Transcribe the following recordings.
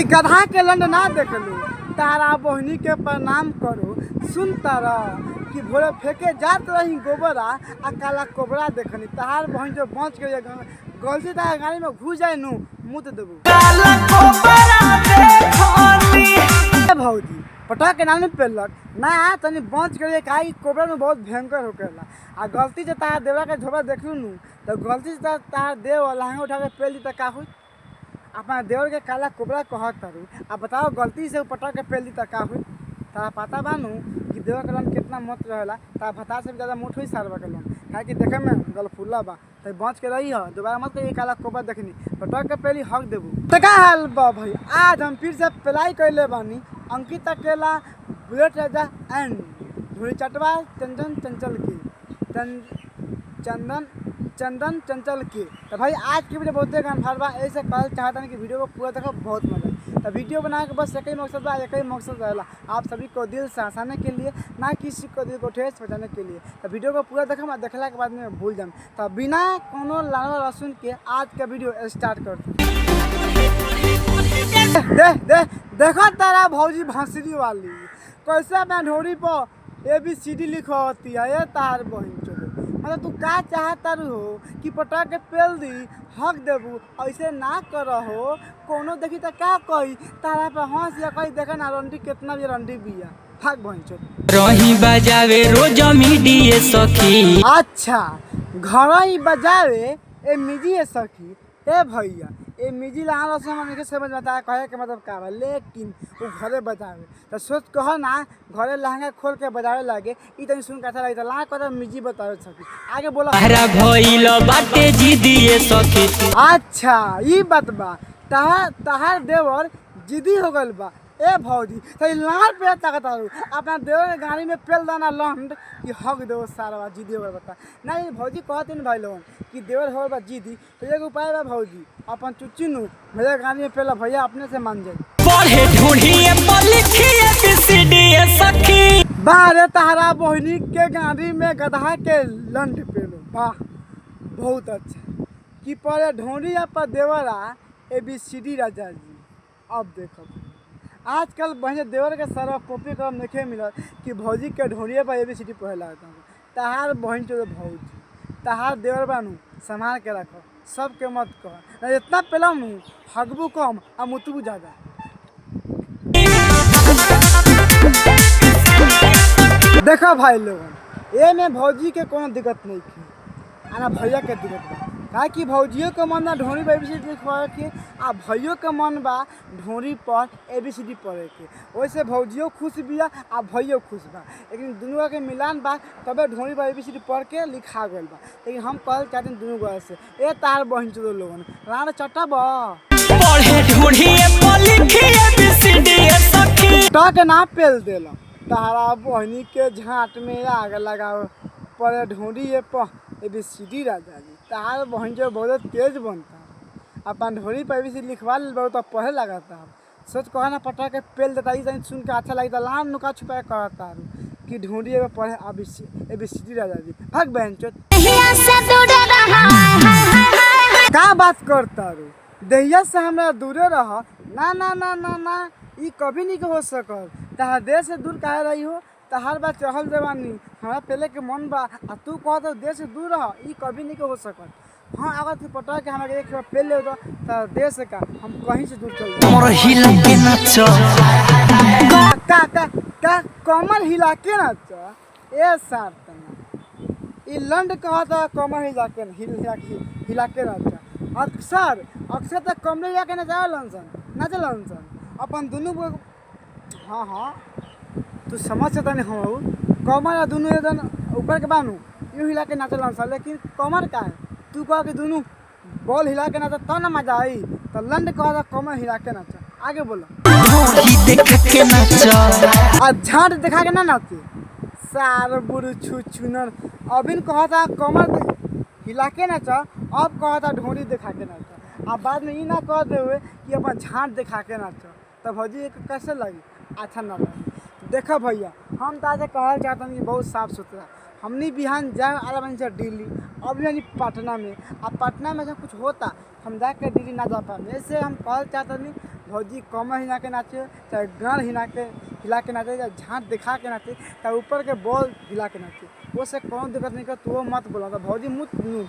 कोई गधा के लंड ना देख लू, तारा बहनी के प्रणाम करो। सुन तारा कि भोरे फेंके जात रही गोबरा आ काला कोबरा देखनी। तहार बहन जो बच गई गलती तारा गाड़ी में घुस जाए नू मुँह तो देबू भौजी पटा के नाम पेलक ना तनी बच गई काई कोबरा में बहुत भयंकर होकेला आ गलती से तारा देवरा के झोबा देखलू नू तो गलती से तारा देव लहंगा उठा के पेल दी तो का हुई। अपना देवर के काला कोबरा कहत तारू आ बताओ गलती से पटा के पेल दी तो का हुई। तारा पता बानू कि देवर के लोन कितना मोट रहेला, तारा भता से भी ज़्यादा मोट हुई सारवा के लोन काहे कि देखे में गलफुल्ला बा तो बच के रही है। दोबारा मत ये काला कोबरा देखनी पटक के पहली हक देबू तो का हाल बा भाई। आज हम फिर से प्लाई कैले बानी अंकित अकेला बुलेट राजा एंड धुरी चटवा चंदन चंचल की चंदन चंचल की। तो भाई आज की वीडियो बहुत गान फाड़ बा ऐसे कहल चाहता नहीं कि वीडियो को पूरा देखो बहुत मजा। तो वीडियो बना के बस एक ही मकसद बा, एक ही मकसद रहेला आप सभी को दिल से हंसाने के लिए, ना किसी को दिल को ठेस पहुँचाने के लिए। तो वीडियो को पूरा देखा देखला के बाद में भूल जाऊँ। तो बिना कोनो लाना रसून के आज का वीडियो स्टार्ट करते। देखो तारा भौजी भंसरी वाली कैसे मैं ढोरी पर ABCD लिखती है ये तार बहन चो। मतलब तू का चाहता हो कि पटा के पेल दी हक देबू, ऐसे ना कर हो। कोनो देखी तो क्या कही तारा पे हंस या कही देखे ना रंडी कितना भी रंडी बिया भाग भैंचो रही बजावे रोज मीडिये सखी। अच्छा घर ही बजावे ए मिजी सखी ए भैया ए मिजी लगा से मन समझ में आता कहे के मतलब का बा, लेकिन वो घरे बजावे तो सोच कह ना घरे लहंगा खोल के बजावे लागे ई तनी सुन के अच्छा लगे ला कर मिजी बतावे सखी आगे बोला हरा भइल बाटे जिदिये सखी। अच्छा ई बात बा तहार देवर जिदी हो गल बा ए भौजी तो लाल पे ताकत अपना देवर के गाड़ी में पेल दाना लंड कि हक देव सारा जिदी हो बता नहीं भौजी कहते नहीं भाई लोगन कि देवर हो बा जिदी तो एक उपाय बा भौजी अपन चुच्ची नू मेरे गाड़ी में पेला भैया अपने से मान जाए पढ़े ढूंढिए लिखिए ABCD सखी। बारे तहरा बहनी के गाड़ी में गधा के लंड पेलो वाह बहुत अच्छा कि पहले ढोंढी पर देवरा ABCD राजा जी। अब देखो आजकल बहने देवर के सारा कॉपी कलम नहीं मिलत कि भौजी के ढोंढिए पर ABCD पढ़े लगता तहार बहन चो भौजी तहार देवर बानू संभाल के रखो सबके मत कह इतना पेलम नू हगबू कम आ मुतबू ज़्यादा। देखो भाई लोगन ये में भौजी के कोनो दिक्कत नहीं थी आना भैया के दिक्कत बा काहे कि भौजियों के मन बा ढोरी पर ABCD लिखवा के आ भैया के मन बा ढोरी पर ABCD पढ़े के। वैसे भौजियों खुश बिया आ भैया खुश बा लेकिन दोनों के मिलान बा तबे ढोरी पर ABCD पढ़ के लिखा गल बा। लेकिन हम कहल चाहते हैं दोनों गए से ए तार बहन चो लोगन रान चट्टा बा पढ़े ढूंढिए लिखिए ABCD सखी। टक ना पेल देला तारा बहनी के झाट में आग लगाओ पर ढोंढिए पर ABCD राजा जी। तार बहन जो बहुत तेज बनता अपन ढोरी पर ABCD लिखवा ले बहुत पढ़े लगाता सोच कहा ना पटा के पेल देता ई सुन के अच्छा लगता लाम नुका छुपा करता कि ढोंढिए में पढ़े ABCD राजा जी भाग बहन चो का बात करता रू दहिया से हमरा दूरे रह ना ना ना ना ना ई कभी नहीं हो सकल तहार देश से दूर काहे रही हो तहार बात चहल देवानी हमारा पहले के मन बा आ तू कह दो देश से दूर रह ई कभी नहीं हो सकल। हाँ अगर तू पटा के हमारे एक बार पेल ले दो तो देश का हम कहीं से दूर चल का कमर हिला के नाच ए सार तना ई लंड कहा था कमर हिला के नाच अक्सर तक कमरे हिला के नाच लंसन अपन दोनों को हाँ हाँ तू समझ सकता नहीं हम कमर या दोनों एकदम ऊपर के बानू यूँ हिला के नाचल लंसन लेकिन कमर का है तू कह के दोनों बॉल हिला के नाचा तब ना मजा आई तो लंड कहा था कमर हिला के नाचा आगे बोलो झाट दिखा के ना नाचे सार बुरु छुनर अभी कहा था कमर हिला के नाचा अब कहा था ढोरी दिखा के नाचा अब बाद में ये ना कह दे हुए कि अपन झाट दिखा के नाचा तो भौजी कैसे लगी अच्छा ना लगी। देखो भैया हम ताजे कहल चाहते हैं कि बहुत साफ सुथरा हमनी बिहान जाए आला बनी से दिल्ली, अब यानी पटना में। अब पटना में जब कुछ होता हम जाके दिल्ली ना जा पाए। ऐसे हम कहल चाहते नहीं भौजी कमर हिला के नाचे, चाहे गान हिला के नाचे, चाहे झाँट दिखा के नाचे, चाहे ऊपर के बॉल हिला के नाचे, वो से कौन दिक्कत नहीं कर। तू मत बोला तो भौजी मुँह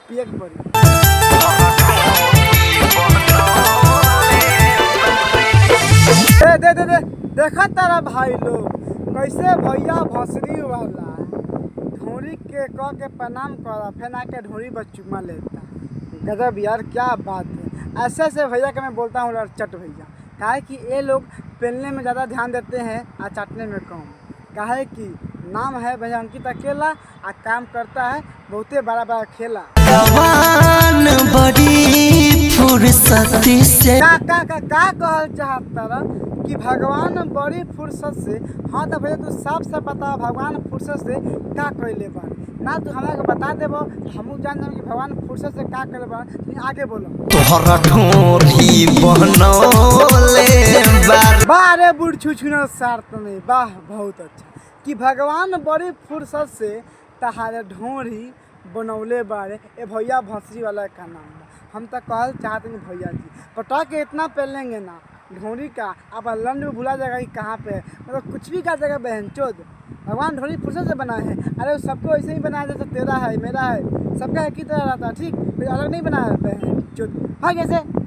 पिए के पड़ी। दे दे दे देखा तारा भाई लोग कैसे भैया भोसड़ी वाला ढोरी के कह के प्रणाम करा, फिर आके ढोरी पर चुमा लेता। गजब यार, क्या बात है। ऐसे ऐसे भैया के मैं बोलता हूँ चट भैया, काहे कि ये लोग पहनने में ज़्यादा ध्यान देते हैं और चाटने में कम। काहे कि नाम है भैया अंकित अकेला और काम करता है बहुते बड़ा बड़ा खेला। भगवान बड़ी फुर्सती से का कहल चाहता कि भगवान बड़ी फुर्सत से। हाँ तो भैया तू साफ साफ बता भगवान फुर्सत से का कैले बा ना, तू हमरा के बता देबो हमहू जान जाम कि भगवान फुर्सत से का कैले बा। तुम आगे बोलो। तोहरा ढोरी बनौले बार वाह रे बुढ़ छुछुना सार्थ नहीं, वाह बहुत अच्छा कि भगवान बड़ी फुर्सत से तहारे ढोरी बनौले बारे। ए भैया भंसरी वाला का नाम बा। हम तो कहल चाहते नहीं भैया जी पटा के इतना पहलेंगे ना ढोरी का, आप लंड में भुला जाएगा कि कहाँ पे, मतलब कुछ भी कर देगा बहनचोद। भगवान ढोरी फुर्सत से बनाए हैं। अरे सबको ऐसे ही बनाया जैसे तेरा है मेरा है, सबका एक ही तरह रहता है, ठीक, कोई अलग नहीं बनाया है बहनचोद। भाग ऐसे।